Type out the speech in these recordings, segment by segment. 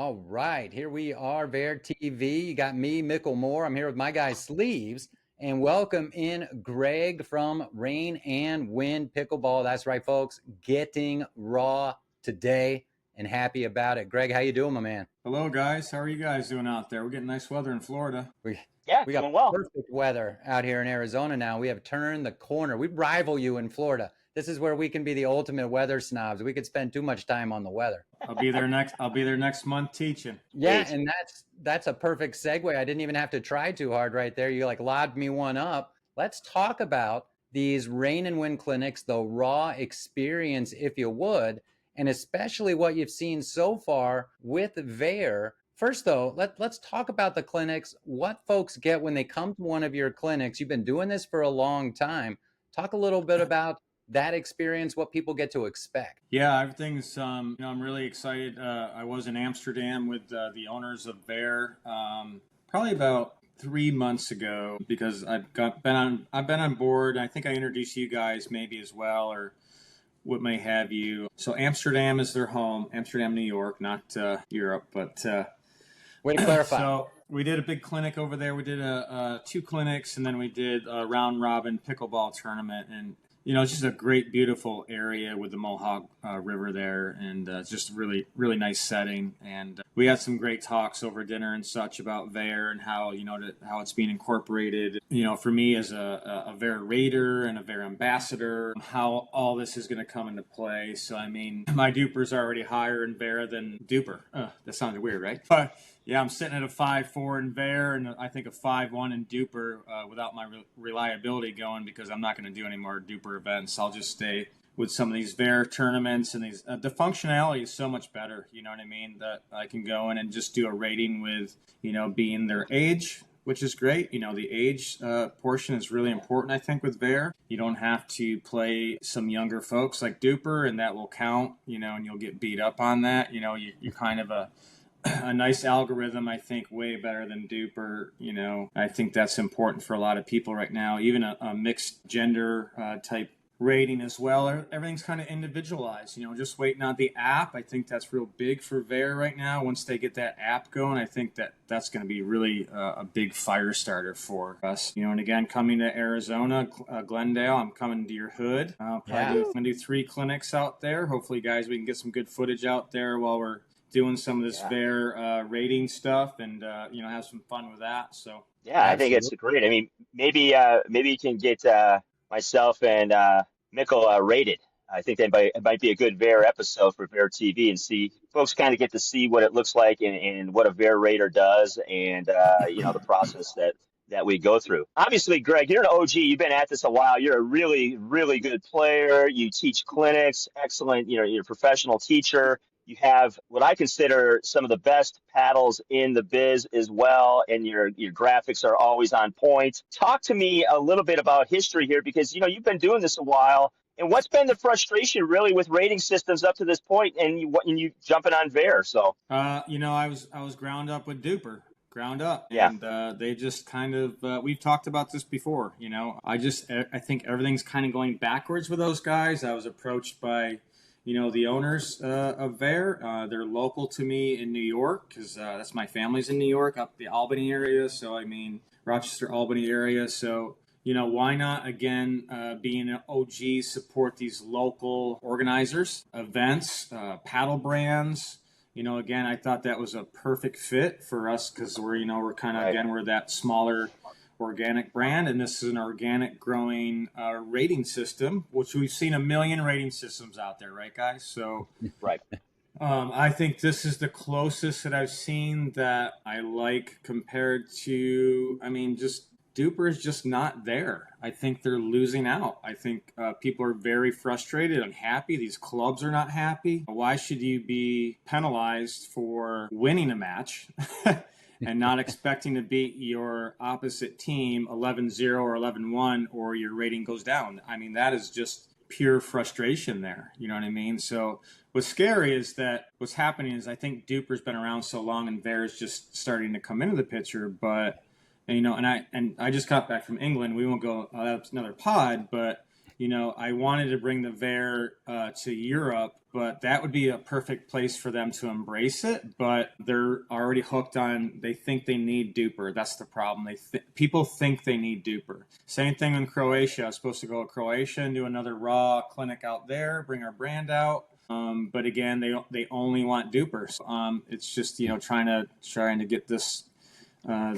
All right, here we are, VAIR TV. You got me, Mickle Moore. I'm here with my guy, Sleeves, and welcome in Greg from REIGN and WIN Pickleball. That's right, folks, getting raw today and happy about it. Greg, how you doing, my man? Hello, guys. How are you guys doing out there? We're getting nice weather in Florida. We got Doing well. perfect weather out here in Arizona now. We have turned the corner. We rival you in Florida. This is where we can be the ultimate weather snobs. We could spend too much time on the weather. I'll be there next month teaching. Yeah, Great. and that's a perfect segue. I didn't even have to try too hard right there. You like lobbed me one up. Let's talk about these REIGN and WIN clinics, the raw experience, if you would, and especially what you've seen so far with VAIR. First, though, let's talk about the clinics, what folks get when they come to one of your clinics. You've been doing this for a long time. Talk a little bit about that experience, what people get to expect. Yeah, everything's, I'm really excited. I was in Amsterdam with the owners of VAIR probably about 3 months ago because I've been on board. I think I introduced you guys maybe as well, or what may have you. So Amsterdam is their home, Amsterdam, New York, not Europe, but way to clarify. So we did a big clinic over there. We did two clinics, and then we did a round robin pickleball tournament. And it's just a great, beautiful area with the Mohawk River there, and just a really, really nice setting. And we had some great talks over dinner and such about VAIR and how how it's being incorporated. For me as a VAIR raider and a VAIR ambassador, how all this is going to come into play. So I mean, my DUPR's already higher in VAIR than DUPR. That sounded weird, right? But yeah, I'm sitting at a 5.4 in VAIR and I think a 5.1 in DUPR without my reliability going, because I'm not going to do any more DUPR events. I'll just stay with some of these VAIR tournaments, and these the functionality is so much better. You know what I mean? That I can go in and just do a rating with being their age, which is great. The age portion is really important, I think, with VAIR. You don't have to play some younger folks like DUPR, and that will count. And you'll get beat up on that. You're kind of a nice algorithm, I think, way better than DUPR. I think that's important for a lot of people right now. Even a mixed gender type rating as well. Everything's kind of individualized. Just waiting on the app. I think that's real big for VAIR right now. Once they get that app going, I think that's going to be really a big fire starter for us. And again, coming to Arizona, Glendale, I'm coming to your hood. I'm going to do 3 clinics out there. Hopefully, guys, we can get some good footage out there while we're doing some of this VAIR rating stuff, and have some fun with that. So I think it's great. I mean, maybe you can get myself and Mickle rated. I think that might be a good VAIR episode for VAIR TV, and see folks kind of get to see what it looks like and what a VAIR rater does, and the process that we go through. Obviously, Greg, you're an OG. You've been at this a while. You're a really, really good player. You teach clinics, excellent. You're a professional teacher. You have what I consider some of the best paddles in the biz as well, and your graphics are always on point. Talk to me a little bit about history here, because you've been doing this a while. And what's been the frustration really with rating systems up to this point, and you jumping on VAIR? So I was ground up with DUPR. Ground up. Yeah. And they just kind of, we've talked about this before, I think everything's kind of going backwards with those guys. I was approached by the owners of VAIR. They're local to me in New York, because that's my family's in New York, up the Albany area. So, Rochester, Albany area. So, why not, again, being an OG, support these local organizers, events, paddle brands. Again, I thought that was a perfect fit for us, because we're kind of, again, we're that smaller organic brand, and this is an organic growing rating system, which we've seen a million rating systems out there, right, guys? So right. I think this is the closest that I've seen that I like, compared to, just DUPR is just not there. I think they're losing out. I think people are very frustrated, unhappy. These clubs are not happy. Why should you be penalized for winning a match and not expecting to beat your opposite team 11-0 or 11-1, or your rating goes down? That is just pure frustration there. You know what I mean? So what's scary is that what's happening is, I think DUPR's been around so long, and VAIR is just starting to come into the picture. But, and I just got back from England. We won't go, that's another pod, but, I wanted to bring the VAIR to Europe but that would be a perfect place for them to embrace it. But they're already hooked on, they think they need DUPR. That's the problem. People think they need DUPR. Same thing in Croatia. I was supposed to go to Croatia and do another raw clinic out there, bring our brand out. But again, they only want DUPR. So, it's just, trying to get this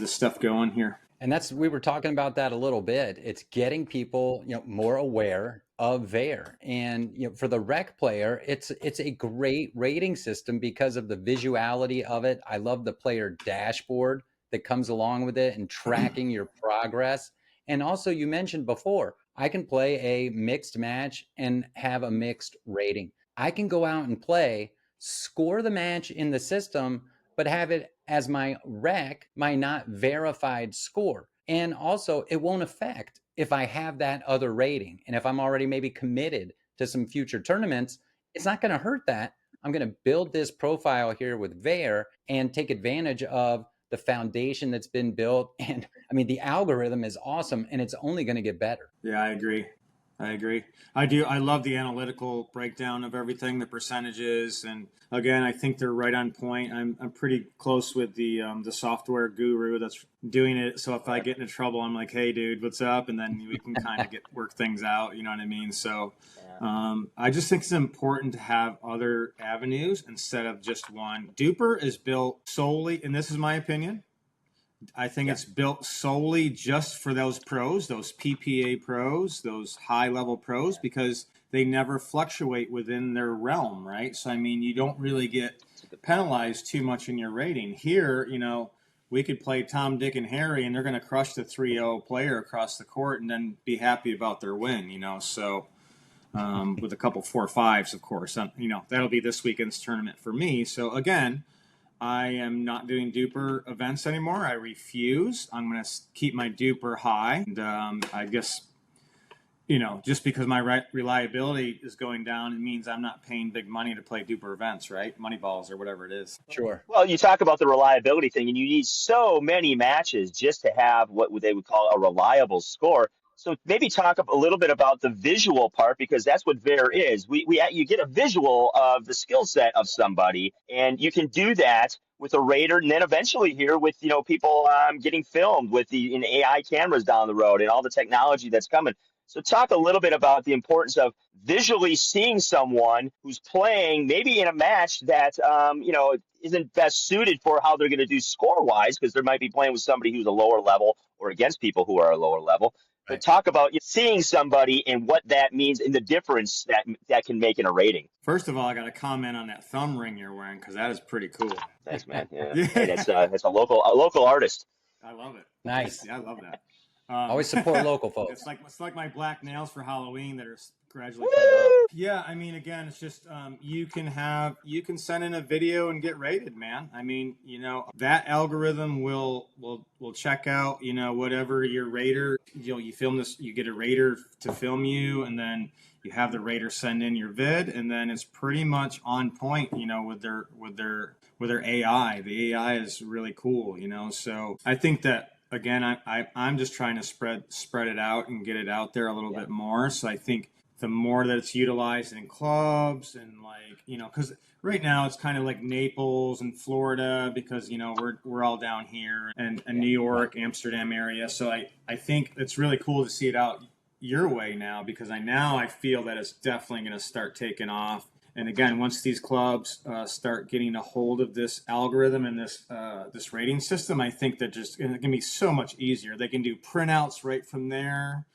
stuff going here. And we were talking about that a little bit. It's getting people, more aware of VAIR. And, for the rec player, it's a great rating system because of the visuality of it. I love the player dashboard that comes along with it and tracking your progress. And also, you mentioned before, I can play a mixed match and have a mixed rating. I can go out and play, score the match in the system, but have it as my rec, my not verified score. And also, it won't affect if I have that other rating. And if I'm already maybe committed to some future tournaments, it's not going to hurt that. I'm going to build this profile here with VAIR and take advantage of the foundation that's been built. And I mean, the algorithm is awesome and it's only going to get better. Yeah, I agree. I do. I love the analytical breakdown of everything, the percentages, and again, I think they're right on point. I'm pretty close with the software guru that's doing it. So if I get into trouble, I'm like, hey, dude, what's up? And then we can kind of work things out. You know what I mean? So I just think it's important to have other avenues instead of just one. DUPR is built solely, and this is my opinion, I think it's built solely just for those pros, those PPA pros, those high-level pros, because they never fluctuate within their realm, right? So, I mean, you don't really get penalized too much in your rating. Here, we could play Tom, Dick, and Harry, and they're going to crush the 3-0 player across the court and then be happy about their win, So, with a couple 4-5s, of course. That'll be this weekend's tournament for me. So, again, I am not doing DUPR events anymore. I refuse. I'm going to keep my DUPR high. And I guess, just because my reliability is going down, it means I'm not paying big money to play DUPR events, right? Money balls or whatever it is. Sure. Well, you talk about the reliability thing, and you need so many matches just to have what they would call a reliable score. So maybe talk a little bit about the visual part, because that's what VAIR is. You get a visual of the skill set of somebody, and you can do that with a rater, and then eventually here with people getting filmed with in AI cameras down the road and all the technology that's coming. So talk a little bit about the importance of visually seeing someone who's playing maybe in a match that isn't best suited for how they're going to do score wise, because they might be playing with somebody who's a lower level or against people who are a lower level. But talk about seeing somebody and what that means and the difference that can make in a rating. First of all, I got to comment on that thumb ring you're wearing, because that is pretty cool. Thanks, man. Yeah. Hey, that's a local artist. I love it. Nice. Yeah, I love that. Always support local folks. It's like my black nails for Halloween that are gradually coming up. Yeah, I mean, again, it's just you can send in a video and get rated, man. I mean, that algorithm will check out whatever your rater. You film this, you get a rater to film you, and then you have the rater send in your vid, and then it's pretty much on point. With their AI. The AI is really cool. So I think that. Again, I'm just trying to spread it out and get it out there a little bit more. So I think the more that it's utilized in clubs and because right now it's kind of like Naples and Florida, because we're all down here, and New York, Amsterdam area. So I think it's really cool to see it out your way now, because I feel that it's definitely going to start taking off. And again, once these clubs start getting a hold of this algorithm and this rating system, I think that just it can be so much easier. They can do printouts right from there.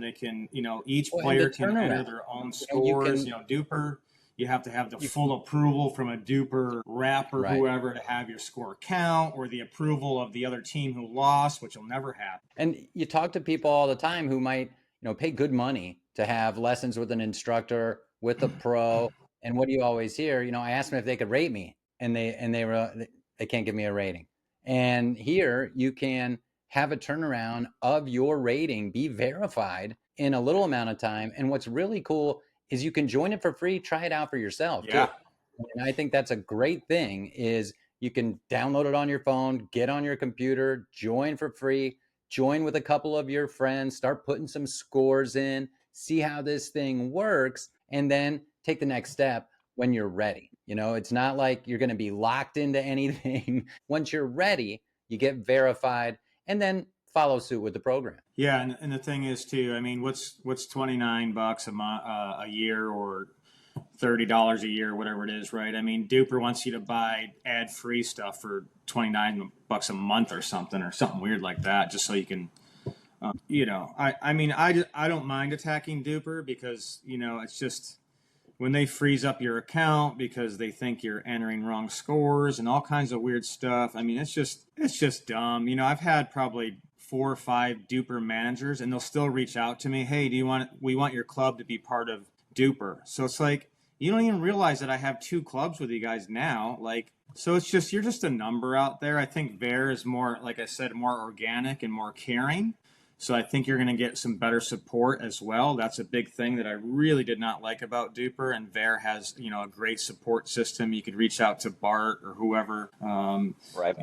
They can, each player can enter their own scores. DUPR, you have to have the full approval from a DUPR rep or whoever to have your score count, or the approval of the other team who lost, which will never happen. And you talk to people all the time who might, pay good money to have lessons with an instructor, with a pro. And what do you always hear? I asked them if they could rate me, and they can't give me a rating. And here you can have a turnaround of your rating be verified in a little amount of time. And what's really cool is you can join it for free, try it out for yourself. Yeah. Too. And I think that's a great thing, is you can download it on your phone, get on your computer, join for free, join with a couple of your friends, start putting some scores in, see how this thing works, and then take the next step. when you're ready. You know, it's not like you're going to be locked into anything. Once you're ready, you get verified and then follow suit with the program. Yeah, and the thing is too, I mean, what's $29 a month, a year, or $30 a year, whatever it is, right? I mean, DUPR wants you to buy ad-free stuff for $29 a month or something weird like that, just so you can, I mean, I don't mind attacking DUPR because, it's just when they freeze up your account because they think you're entering wrong scores and all kinds of weird stuff. I mean, it's just dumb. I've had probably 4 or 5 DUPR managers, and they'll still reach out to me. Hey, we want your club to be part of DUPR. So it's like, you don't even realize that I have 2 clubs with you guys now. Like, so it's just, you're just a number out there. I think VAIR is more, like I said, more organic and more caring. So I think you're going to get some better support as well. That's a big thing that I really did not like about DUPR. And VAIR has, a great support system. You could reach out to Bart or whoever, Right.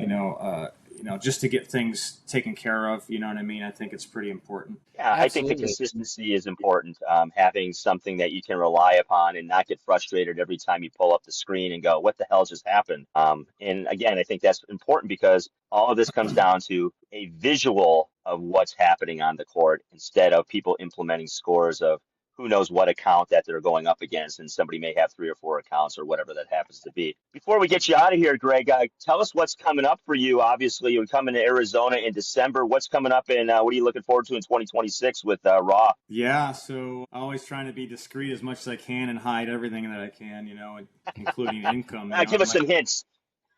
Just to get things taken care of. You know what I mean? I think it's pretty important. Yeah, I think the Absolutely. consistency is important. Having something that you can rely upon and not get frustrated every time you pull up the screen and go, "What the hell just happened?" And again, I think that's important because all of this comes down to a visual of what's happening on the court instead of people implementing scores of who knows what account that they're going up against, and somebody may have 3 or 4 accounts or whatever that happens to be. Before we get you out of here, Greg, tell us what's coming up for you. Obviously, you're coming to Arizona in December. What's coming up, and what are you looking forward to in 2026 with R.A.W? Yeah, so always trying to be discreet as much as I can and hide everything that I can, including income. Give us some hints.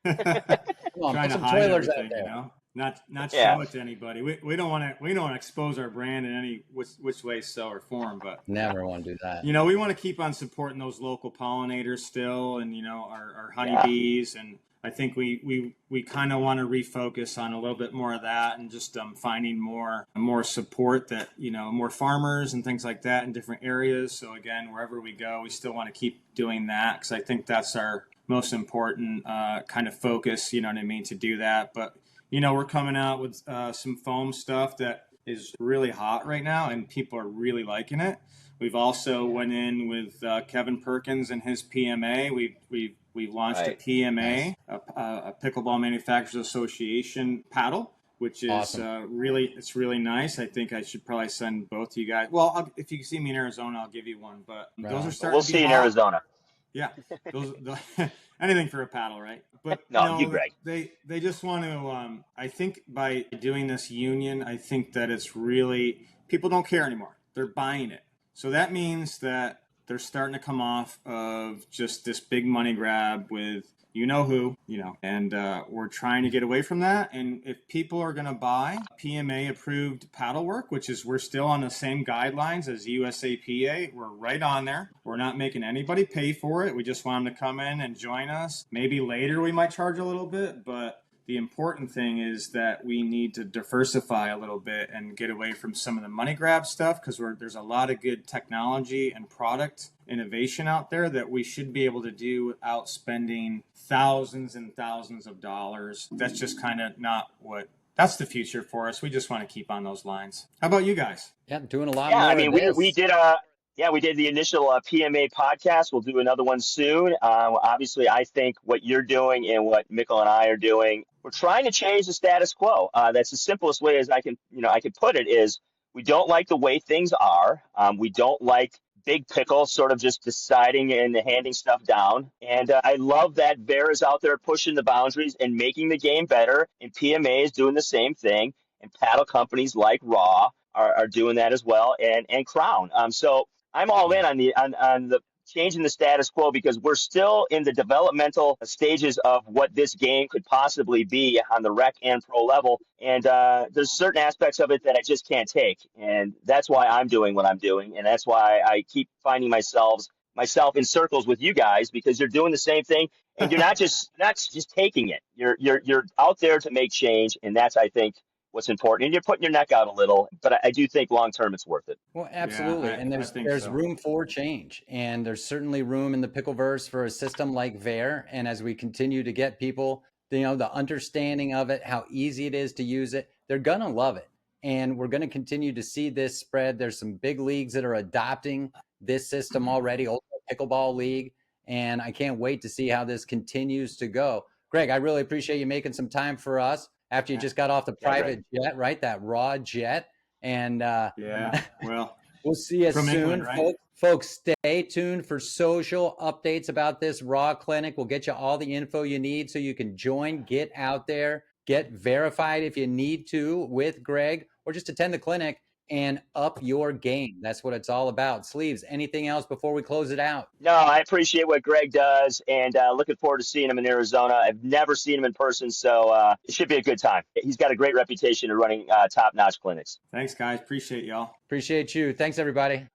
Come on, Trying put to some hide toilers out everything, there. not Yeah. show it to anybody. We don't want to expose our brand in any which way, so, or form, but Never want to do that. we want to keep on supporting those local pollinators still, and our Yeah. honeybees, and I think we kind of want to refocus on a little bit more of that, and just finding more support that more farmers and things like that in different areas. So again, wherever we go, we still want to keep doing that because I think that's our most important kind of focus. You know what I mean, to do that. But we're coming out with some foam stuff that is really hot right now, and people are really liking it. We've also went in with Kevin Perkins and his PMA. We've launched Right. a PMA, Nice. a Pickleball Manufacturers Association paddle, which is Awesome. really nice. I think I should probably send both to you guys. Well, if you see me in Arizona, I'll give you one. But Right those on. are starting We'll to be see you in hot. Arizona. Yeah, those anything for a paddle, right? But No, you, Greg. they just want to. I think by doing this union, I think that it's really, people don't care anymore. They're buying it, so that means that they're starting to come off of just this big money grab with who, and we're trying to get away from that. And if people are going to buy PMA approved paddle work, which is, we're still on the same guidelines as USAPA, we're right on there. We're not making anybody pay for it. We just want them to come in and join us. Maybe later we might charge a little bit, but the important thing is that we need to diversify a little bit and get away from some of the money grab stuff, because there's a lot of good technology and product innovation out there that we should be able to do without spending thousands and thousands of dollars. That's just kind of not that's the future for us. We just want to keep on those lines. How about you guys? Yeah, doing a lot Yeah, I more of mean, we this. did we did the initial PMA podcast. We'll do another one soon. Obviously, I think what you're doing and what Mickle and I are doing, we're trying to change the status quo. That's the simplest way as I can put it is we don't like the way things are. We don't like Big Pickle sort of just deciding and handing stuff down. And I love that VAIR is out there pushing the boundaries and making the game better. And PMA is doing the same thing. And paddle companies like R.A.W are doing that as well, and Crown. So I'm all in on the changing the status quo because we're still in the developmental stages of what this game could possibly be on the rec and pro level. And there's certain aspects of it that I just can't take, and that's why I'm doing what I'm doing, and that's why I keep finding myself in circles with you guys because you're doing the same thing, and you're not just taking it. You're out there to make change, and that's, I think, what's important. And you're putting your neck out a little, but I do think long term it's worth it. Well, Yeah, absolutely. And I think there's so. room for change. And there's certainly room in the pickleverse for a system like VAIR. And as we continue to get people, the understanding of it, how easy it is to use it, they're gonna love it. And we're gonna continue to see this spread. There's some big leagues that are adopting this system already, Ultimate Pickleball League. And I can't wait to see how this continues to go. Greg, I really appreciate you making some time for us after you just got off the private jet, right? That raw jet. And well, we'll see you from soon, England, right? folks. Stay tuned for social updates about this raw clinic. We'll get you all the info you need so you can join, get out there, get verified if you need to with Greg, or just attend the clinic and up your game. That's what it's all about. Sleeves, anything else before we close it out? No, I appreciate what Greg does, and looking forward to seeing him in Arizona. I've never seen him in person, so it should be a good time. He's got a great reputation of running top-notch clinics. Thanks, guys. Appreciate y'all. Appreciate you. Thanks, everybody.